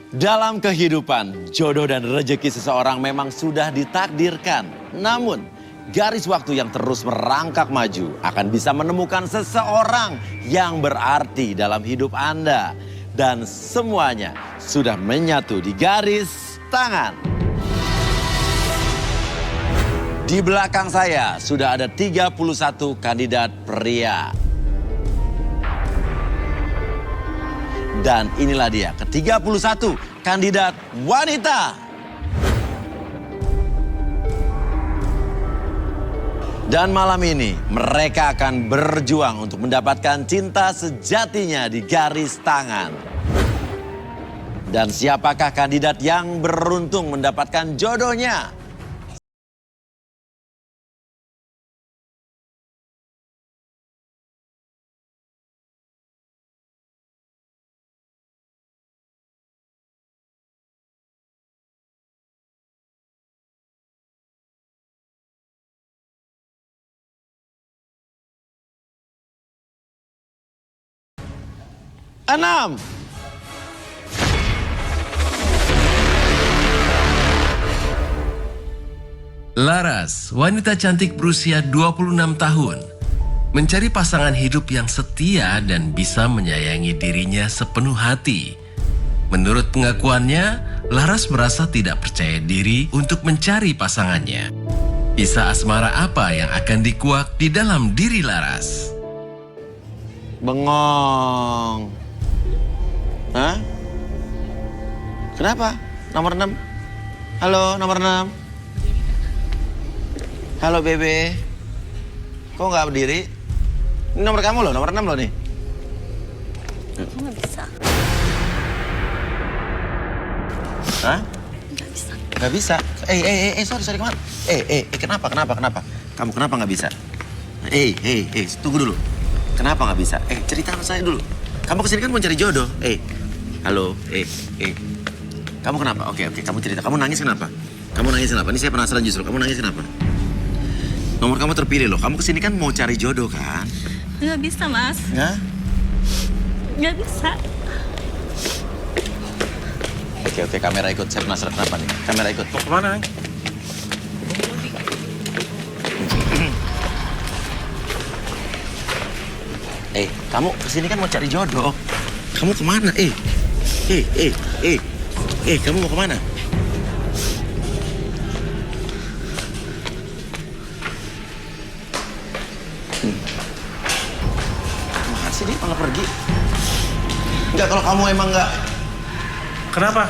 Dalam kehidupan, jodoh dan rezeki seseorang memang sudah ditakdirkan. Namun, garis waktu yang terus merangkak maju akan bisa menemukan seseorang yang berarti dalam hidup Anda. Dan semuanya sudah menyatu di garis tangan. Di belakang saya sudah ada 31 kandidat pria. Dan inilah dia ke-31 kandidat wanita. Dan malam ini mereka akan berjuang untuk mendapatkan cinta sejatinya di garis tangan. Dan siapakah kandidat yang beruntung mendapatkan jodohnya? Enam. Laras, wanita cantik berusia 26 tahun. Mencari pasangan hidup yang setia dan bisa menyayangi dirinya sepenuh hati. Menurut pengakuannya, Laras merasa tidak percaya diri untuk mencari pasangannya. Kisah asmara apa yang akan dikuak di dalam diri Laras? Bengong. Hah? Kenapa? Nomor 6. Halo, nomor 6. Halo, Bebe. Kok nggak berdiri? Ini nomor kamu loh, nomor 6 loh nih. Aku nggak bisa. Hah? Nggak bisa. Nggak bisa? Sorry, kemana? Kenapa? Kamu kenapa nggak bisa? Tunggu dulu. Kenapa nggak bisa? Cerita sama saya dulu. Kamu kesini kan mau cari jodoh. Halo, Kamu kenapa? Oke, kamu cerita. Kamu nangis kenapa? Ini saya penasaran justru. Kamu nangis kenapa? Nomor kamu terpilih loh. Kamu kesini kan mau cari jodoh kan? Nggak bisa, Mas. Nggak? Nggak bisa. Oke, kamera ikut. Saya penasaran kenapa nih. Kamera ikut. Mau kemana? Kamu kesini kan mau cari jodoh. Kamu kemana? Kamu mau kemana? Kemana sih dia malah pergi? Enggak, kalau kamu emang enggak. Kenapa?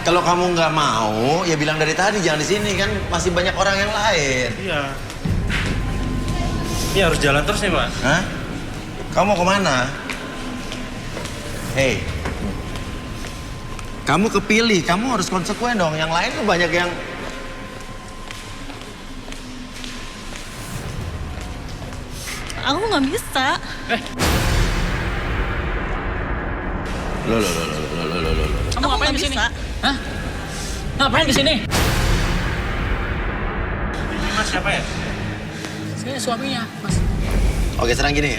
Kalau kamu nggak mau, ya bilang dari tadi jangan di sini kan masih banyak orang yang lain. Iya. Ini harus jalan terus nih, Pak. Hah? Kamu mau kemana? Kamu kepilih, kamu harus konsekuen dong. Yang lain tuh banyak yang... Aku nggak bisa. Loh. Kamu Aku ngapain nggak di sini? bisa. Hah? Ngapain di sini? Ini Mas siapa ya? Saya suaminya, Mas. Oke, sekarang gini.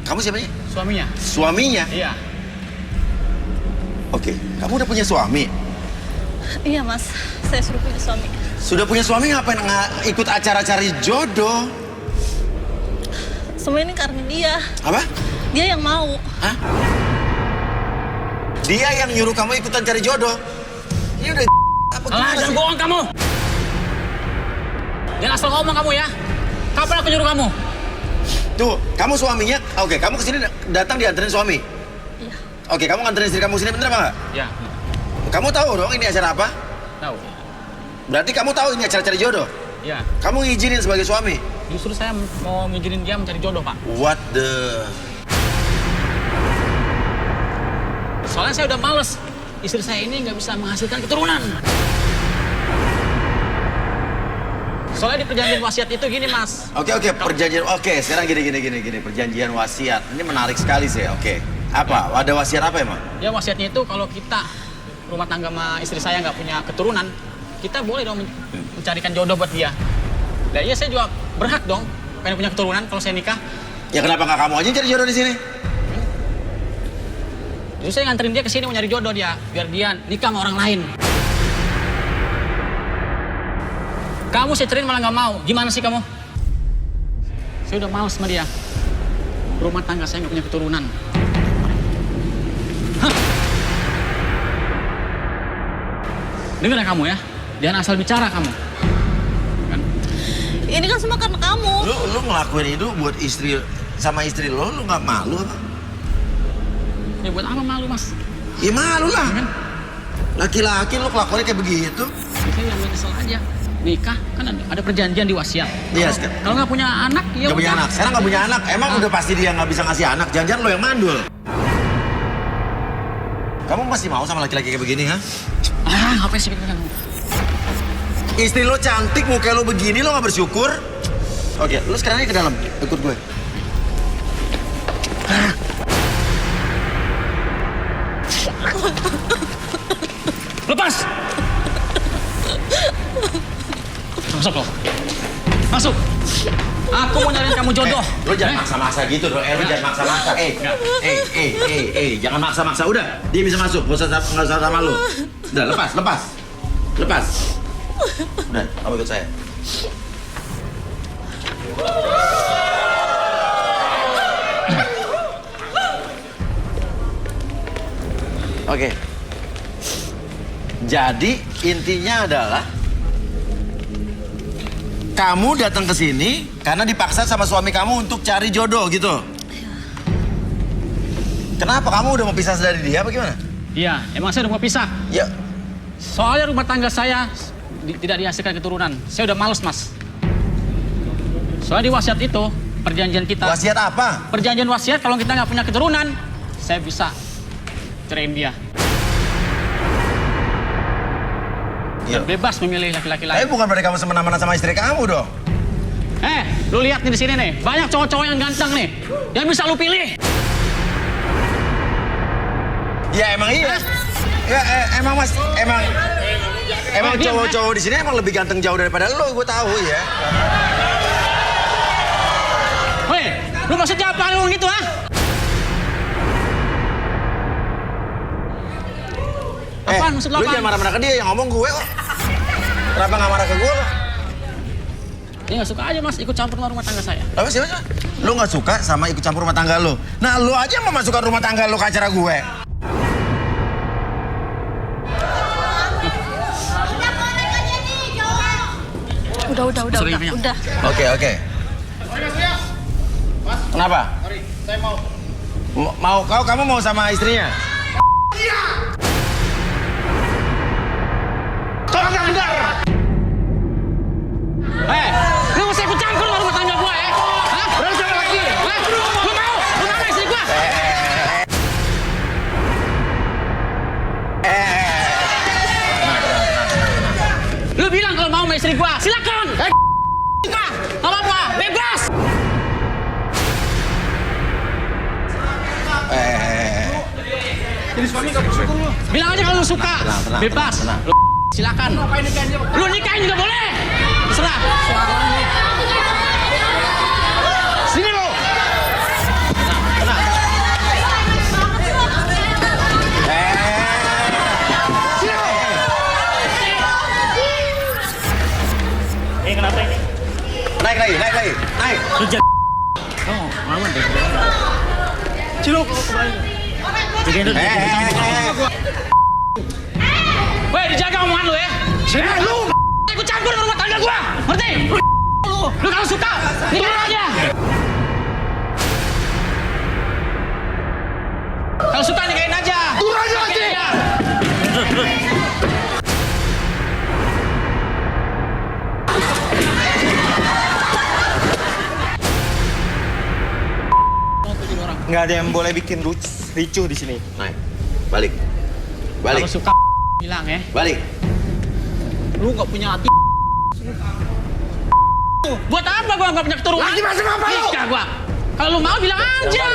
Kamu siapa nih? Suaminya. Suaminya? Iya. Oke, kamu udah punya suami? Iya, Mas. Saya suruh punya suami. Sudah punya suami ngapain nggak ikut acara cari jodoh? Semua ini karena dia. Apa? Dia yang mau. Hah? Dia yang nyuruh kamu ikutan cari jodoh? Ini udah apa Alah, gimana jangan sih? bohong kamu. Jangan asal ngomong kamu ya. Kapan aku nyuruh kamu? Tuh, kamu suaminya, oke, kamu kesini datang dianterin suami? Iya. Oke, kamu nganterin istri kamu sini, bener apa nggak? Ya, Kamu tahu dong ini acara apa? tahu. Berarti kamu tahu ini acara cari jodoh? Ya, Kamu ngizinin sebagai suami? justru saya mau ngizinin dia mencari jodoh, Pak. What the... Soalnya saya udah males. Istri saya ini nggak bisa menghasilkan keturunan. Soalnya di perjanjian wasiat itu gini, Mas. Oke, perjanjian, sekarang gini, perjanjian wasiat. Ini menarik sekali sih, oke. Apa? Ada wasiat apa emang? Ya wasiatnya itu kalau kita rumah tangga sama istri saya nggak punya keturunan, kita boleh dong mencarikan jodoh buat dia. Nah iya saya juga berhak dong pengen punya keturunan kalau saya nikah. Ya kenapa nggak kamu aja cari jodoh di sini? Jadi saya nganterin dia ke sini mau nyari jodoh dia, biar dia nikah sama orang lain. Kamu saya ceritain malah nggak mau. Gimana sih kamu? Saya udah males sama dia. Rumah tangga saya nggak punya keturunan. Hah? Dengar ya kamu ya, jangan asal bicara kamu. Kan? Ini kan semua karena kamu. Lu ngelakuin itu buat istri sama istri lo nggak malu apa? Ya buat apa malu mas? Ya malu lah. Kan? Laki-laki lu kelakuannya kayak begitu. Saya yang nyesel aja. Nikah kan ada perjanjian di wasiat. Iya, Kalau nggak punya anak, ya nggak punya udah. anak. Sekarang nggak punya anak. Emang udah pasti dia nggak bisa ngasih anak. Jangan-jangan lo yang mandul. Kamu masih mau sama laki-laki kayak begini, ha? Apa sih kamu? Istri lo cantik, muka lo begini, lo nggak bersyukur? Oke, lo sekarang aja ke dalam. Ikut gue. Lepas! Masuk lo. Masuk. Aku mau nyariin kamu jodoh. Lo jangan maksa-maksa gitu dong. Lo jangan maksa-maksa. Jangan maksa-maksa. Udah, dia bisa masuk. Nggak usah sama lo. Udah, lepas. Udah, kamu ikut saya. Oke. Jadi intinya adalah kamu datang ke sini karena dipaksa sama suami kamu untuk cari jodoh gitu. Kenapa kamu udah mau pisah dari dia apa gimana? Iya, emang saya udah mau pisah. Ya, Soalnya rumah tangga saya tidak dihasilkan keturunan. Saya udah males, Mas. Soalnya di wasiat itu, perjanjian kita. wasiat apa? Perjanjian wasiat kalau kita nggak punya keturunan, saya bisa ceraiin dia. Ya. Bebas memilih laki-laki Tapi lain. bukan berarti kamu semena-mena sama istri kamu dong. Lu lihat nih di sini nih, banyak cowok-cowok yang ganteng nih, yang bisa lu pilih. Ya emang iya. Ya emang mas, emang dia, cowok-cowok di sini emang lebih ganteng jauh daripada lo, gue tahu ya. Woi, lu maksudnya apa lu gitu, ha? Apaan maksud lo Lu apaan? jangan marah-marah ke dia, yang ngomong gue kok. Kenapa nggak marah ke gue lo? Dia nggak suka aja mas ikut campur rumah tangga saya. Apa sih? Lu nggak suka sama ikut campur rumah tangga lo. Nah lu aja yang memasukkan rumah tangga lo ke acara gue. Udah. Sering ya? Udah. Oke. Kenapa? Saya mau. Kamu mau sama istrinya? Tolong yang benar. Lu mesti ikut campur rumah tangga gua ya? Hah? Berani sama laki. Lu mau? Lu mau istri gua? Lu bilang kalau mau sama istri gua, silakan. Nggak apa-apa, bebas. Jadi suami kamu suka lu. Bilang aja kalau lu suka, Tenang, bebas. tenang. Lu silakan. Lu nikahin juga boleh. Terserah. Sini lu. Kenapa ini? Naik lagi. Oh, lawan deh. Ciluk kembali. Weh, dijaga omongan lu ya. Lu ikut campur rumah tangga gua. Ngerti? Lu kalau suka, nikahin aja. Kalau suka nikahin aja. Turun aja nanti. Nggak ada yang boleh bikin ricuh di sini. Naik. Balik. Kalau suka bilang ya. Balik. Lu nggak punya hati. Buat apa gua nggak punya keturunan? Lagi masuk apa lu? Nikah gua. Kalau lu mau bilang aja.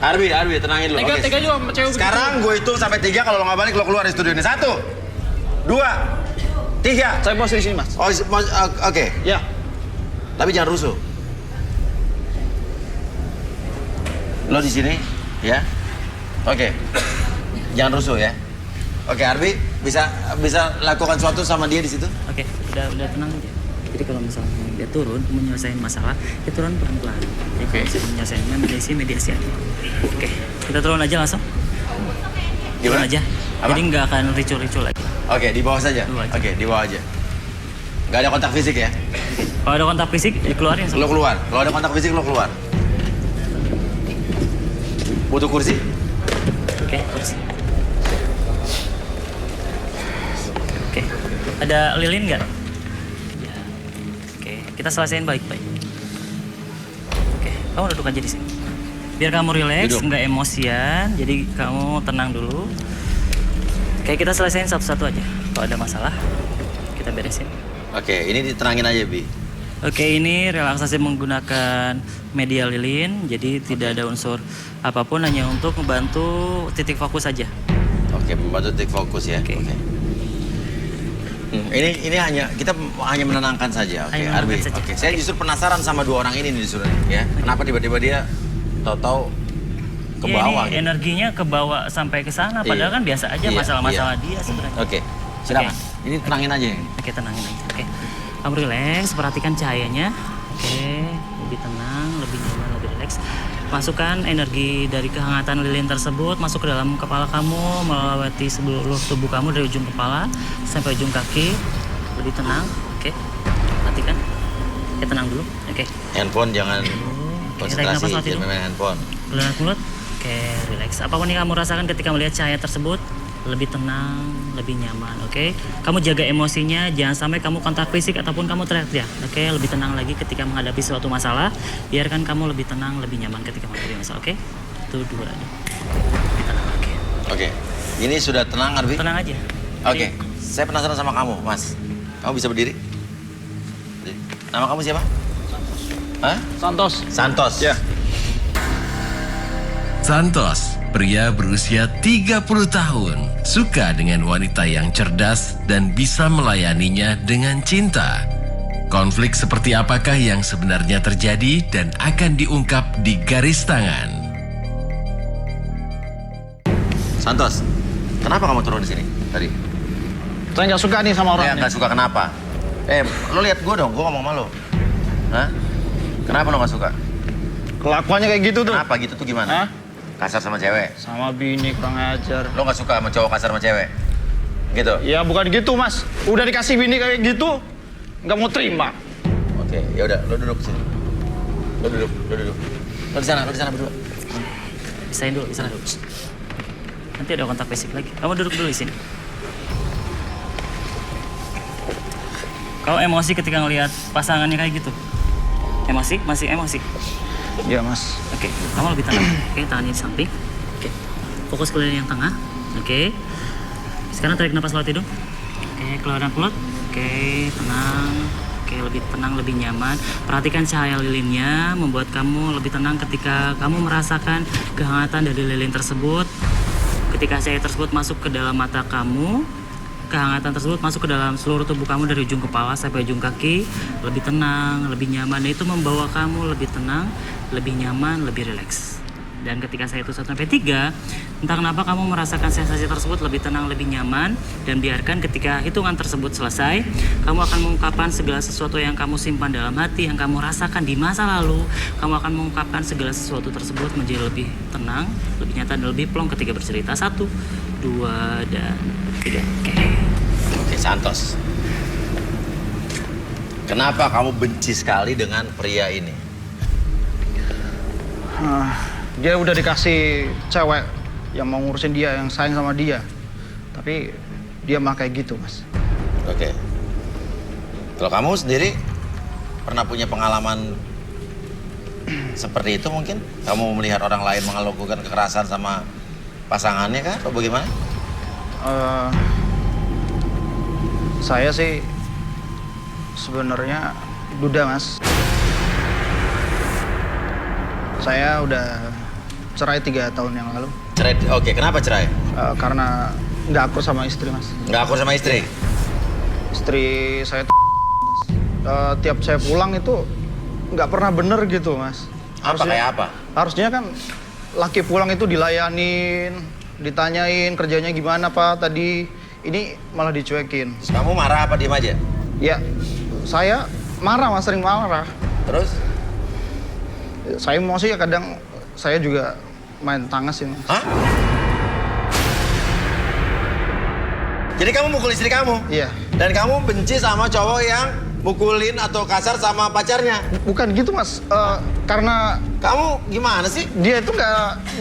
Arbi, tenangin lu. Oke. Tega juga sama cewek Sekarang gue hitung sampai 3, kalau lo nggak balik lo keluar dari studio ini. 1, 2, 3. Saya mau di sini, Mas. Oke. Ya. Tapi jangan rusuh. Lo di sini, ya. Oke. Jangan rusuh ya. Oke, Arbi bisa lakukan sesuatu sama dia di situ? Oke, udah tenang aja. Jadi kalau misalnya dia turun, menyelesaikan masalah, dia turun pelan-pelan. Jadi kalau misalnya menyelesaikan mediasi aja. Oke, kita turun aja langsung. Turun Gimana? aja. Apa? Jadi nggak akan ricu-ricu lagi. Oke, di bawah saja. Di bawah aja. Oke, di bawah aja. Nggak ada kontak fisik ya? Kalau ada kontak fisik, dikeluarin Lo sama. keluar. Kalau ada kontak fisik, lo keluar. Butuh kursi? Oke, kursi. Oke, ada lilin nggak? Ya. Oke, kita selesaiin baik-baik. Oke, kamu duduk aja di sini. Biar kamu rileks, Duduk. nggak emosian. Jadi kamu tenang dulu. Oke, kita selesaiin satu-satu aja. Kalau ada masalah, kita beresin. Oke, ini ditenangin aja, Bi. Oke, ini relaksasi menggunakan media lilin. Jadi tidak ada unsur apapun, hanya untuk membantu titik fokus saja. Oke, membantu titik fokus ya. Oke. Ini kita hanya menenangkan saja. Oke, Hanya Arbi. menenangkan saja. Oke, saya justru penasaran sama dua orang ini nih disuruh ya. Kenapa tiba-tiba dia tahu-tahu ke Iya, bawah ini gitu? energinya ke bawah sampai ke sana. Padahal Iya. kan biasa aja Iya, masalah-masalah dia sebenarnya. Oke, silakan. Oke. Ini tenangin aja. Oke, tenangin aja. Oke. Kamu relax, perhatikan cahayanya. Oke, lebih tenang, lebih nyaman, lebih relax. Masukkan energi dari kehangatan lilin tersebut masuk ke dalam kepala kamu, melewati seluruh tubuh kamu dari ujung kepala sampai ujung kaki. Lebih tenang. Oke. Perhatikan. Oke, tenang dulu. Oke. Handphone jangan Oke, tarik nafas konsentrasi, lewat hidung. jangan main handphone. Lewat mulut. Oke, relax. Apapun yang kamu rasakan ketika melihat cahaya tersebut, lebih tenang, lebih nyaman, oke? Kamu jaga emosinya, jangan sampai kamu kontak fisik ataupun kamu teriak-teriak, oke? Lebih tenang lagi ketika menghadapi suatu masalah, biarkan kamu lebih tenang, lebih nyaman ketika menghadapi masalah, oke? Itu dua aja. Lebih tenang, oke? Oke, ini sudah tenang, Arbi? Tenang aja. Oke, saya penasaran sama kamu, Mas. Kamu bisa berdiri? Berdiri. Nama kamu siapa? Hah? Santos. Santos. Ya. Santos, pria berusia 30 tahun, suka dengan wanita yang cerdas dan bisa melayaninya dengan cinta. Konflik seperti apakah yang sebenarnya terjadi dan akan diungkap di garis tangan. Santos, kenapa kamu turun di sini tadi? Saya nggak suka nih sama Saya orangnya. nggak suka kenapa? Lo lihat gue dong, gue ngomong sama lo. Hah? Kenapa lo nggak suka? Kelakuannya kayak gitu tuh. Kenapa gitu tuh gimana? Hah? Kasar sama cewek? Sama bini kurang ajar. Lo nggak suka sama cowok kasar sama cewek? Gitu? Ya bukan gitu, Mas. Udah dikasih bini kayak gitu, nggak mau terima. Oke, ya udah, lo duduk sini. Lo duduk. Lo di sana berdua. Pisahin dulu, pisahin dulu. Nanti ada kontak fisik lagi. Kamu duduk dulu di sini. Kau emosi ketika ngelihat pasangannya kayak gitu? Emosi? Masih emosi? Iya, Mas. Oke, kamu lebih tenang. Oke, tangannya di samping. Oke, fokus ke lilin yang tengah. Oke, sekarang tarik nafas lewat hidung. Oke, keluaran mulut. Oke, tenang. Oke, lebih tenang, lebih nyaman. Perhatikan cahaya lilinnya, membuat kamu lebih tenang ketika kamu merasakan kehangatan dari lilin tersebut. Ketika cahaya tersebut masuk ke dalam mata kamu, kehangatan tersebut masuk ke dalam seluruh tubuh kamu dari ujung kepala sampai ujung kaki, lebih tenang, lebih nyaman. Dan itu membawa kamu lebih tenang, lebih nyaman, lebih rileks. Dan ketika saya itu 1 sampai 3, entah kenapa kamu merasakan sensasi tersebut lebih tenang, lebih nyaman, dan biarkan ketika hitungan tersebut selesai, kamu akan mengungkapkan segala sesuatu yang kamu simpan dalam hati, yang kamu rasakan di masa lalu. Kamu akan mengungkapkan segala sesuatu tersebut menjadi lebih tenang, lebih nyata, dan lebih plong ketika bercerita. 1, 2, dan 3. Oke, Santos. Kenapa kamu benci sekali dengan pria ini? Dia udah dikasih cewek yang mau ngurusin dia, yang sayang sama dia. Tapi dia malah kayak gitu, Mas. Oke. Kalau kamu sendiri pernah punya pengalaman seperti itu mungkin? Kamu melihat orang lain melakukan kekerasan sama pasangannya kah? Atau bagaimana? Saya sih sebenarnya duda, Mas. Saya udah cerai 3 tahun yang lalu. Cerai? Oke, kenapa cerai? Karena nggak akur sama istri, Mas. Nggak akur sama istri? Istri saya tiap saya pulang itu nggak pernah bener gitu, Mas. Apa kayak apa? Harusnya kan laki pulang itu dilayanin, ditanyain kerjanya gimana Pak tadi. Ini malah dicuekin. Terus kamu marah apa diem aja? Ya, saya marah Mas, sering marah. Terus? Saya emosi ya kadang saya juga main tangas sih Mas. Hah? Jadi kamu mukul istri kamu? Iya. Dan kamu benci sama cowok yang mukulin atau kasar sama pacarnya? Bukan gitu Mas, karena Kamu gimana sih? dia itu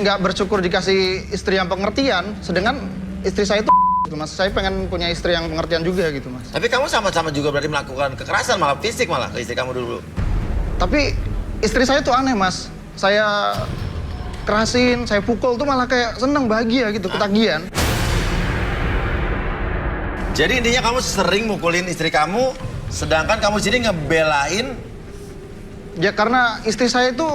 nggak bersyukur dikasih istri yang pengertian, sedangkan istri saya itu gitu Mas. Saya pengen punya istri yang pengertian juga gitu Mas. Tapi kamu sama-sama juga berarti melakukan kekerasan, malah fisik malah ke istri kamu dulu. Tapi istri saya tuh aneh Mas. Saya kerasin, saya pukul tuh malah kayak seneng, bahagia gitu, ketagihan. Jadi intinya kamu sering mukulin istri kamu, sedangkan kamu sini ngebelain. Ya karena istri saya itu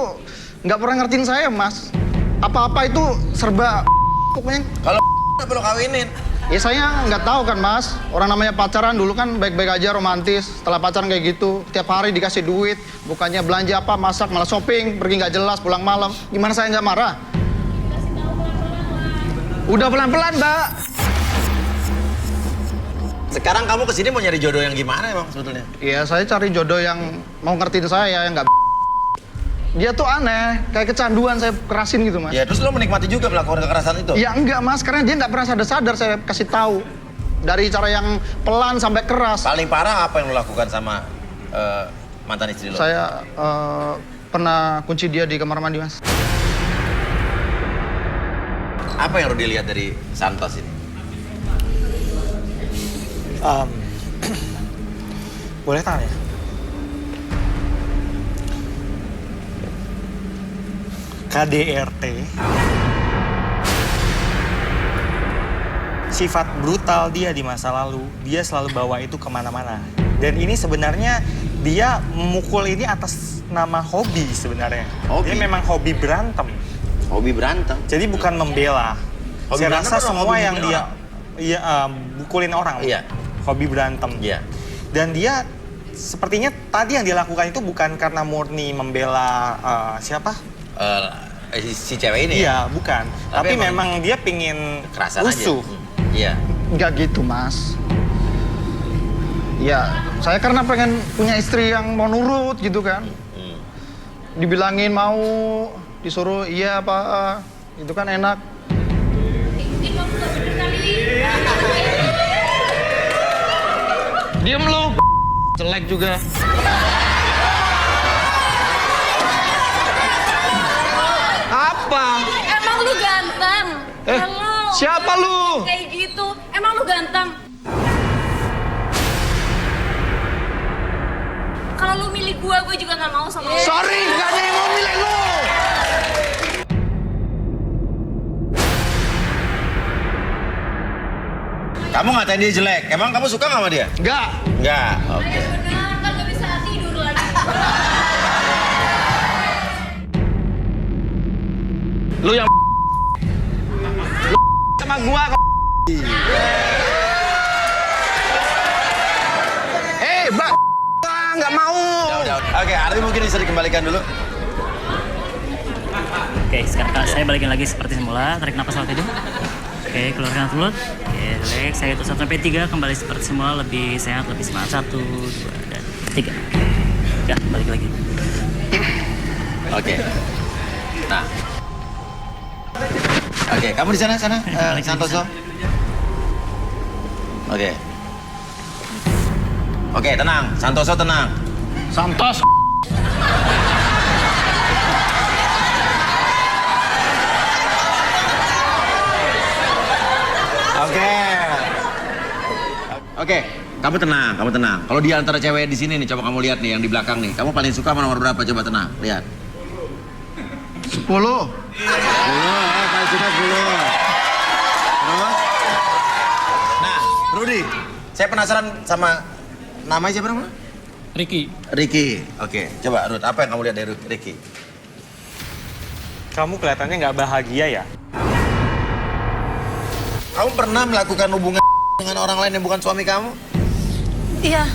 nggak pernah ngertiin saya Mas. Apa-apa itu serba pokoknya. Kalau kenapa lo kawinin? Ya saya nggak tahu kan Mas. Orang namanya pacaran dulu kan baik-baik aja, romantis. Setelah pacaran kayak gitu, tiap hari dikasih duit. Bukannya belanja apa, masak, malah shopping, pergi nggak jelas, pulang malam. Gimana saya nggak marah? Udah pelan-pelan Mbak. Sekarang kamu kesini mau nyari jodoh yang gimana emang sebetulnya? Iya, saya cari jodoh yang mau ngertiin saya, yang nggak. Dia tuh aneh, kayak kecanduan saya kerasin gitu Mas. Ya terus lo menikmati juga melakukan kekerasan itu? Ya enggak Mas, karena dia nggak pernah sadar-sadar saya kasih tahu. Dari cara yang pelan sampai keras. Paling parah apa yang lo lakukan sama mantan istri lo? Saya pernah kunci dia di kamar mandi Mas. Apa yang lo dilihat dari Santos ini? Boleh tanya? KDRT sifat brutal dia di masa lalu, dia selalu bawa itu kemana-mana. Dan ini sebenarnya dia memukul ini atas nama hobi sebenarnya. Hobi? Dia memang hobi berantem. Hobi berantem? Jadi bukan membela. Hobi Saya berantem rasa atau semua hobi yang mukulin dia orang? mukulin orang. Iya. Hobi berantem. Iya. Dan dia sepertinya tadi yang dia lakukan itu bukan karena murni membela siapa? Si cewek ini ya? Iya, bukan. Tapi memang dia pingin kekerasan rusuh. aja. Iya. Nggak gitu Mas. Ya, saya karena pengen punya istri yang mau nurut gitu kan. Dibilangin mau, disuruh iya apa, itu kan enak. Diem lu, jelek juga. Apa? Emang lu ganteng? Halo. Siapa lu? Kayak gitu. Emang lu ganteng? Kalau lu milih gua juga nggak mau sama lu. Sorry, nggak ada yang mau milih lu. Kamu ngatain dia jelek, emang kamu suka nggak sama dia? Nggak. Nggak, oke. Benar, kan gak bisa tidur lagi. Lu yang lu sama gua kok. Mbak, nggak mau. Udah. Oke, Ardi mungkin bisa dikembalikan dulu. Oke, sekarang saya balikin lagi seperti semula. Tarik napas lewat hidung. Oke, keluarkan mulut. Oke, relax. Saya hitung 1 sampai 3, kembali seperti semula, lebih sehat, lebih semangat. 1, 2, dan 3. Ya, balik lagi. Oke. Nah. Oke, kamu di sana, Santoso. Oke. Oke, tenang. Santoso tenang. Santos. Oke, kamu tenang, kamu tenang. Kalau di antara cewek di sini nih, coba kamu lihat nih yang di belakang nih. Kamu paling suka sama nomor berapa? Coba tenang, lihat. 10. 10, paling suka 10. Terus? Nah, Rudy, saya penasaran sama namanya siapa namanya? Ricky. Ricky. Oke, coba Ruth, apa yang kamu lihat dari Ricky? Kamu kelihatannya nggak bahagia ya? Kamu pernah melakukan hubungan dengan orang lain yang bukan suami kamu? Iya.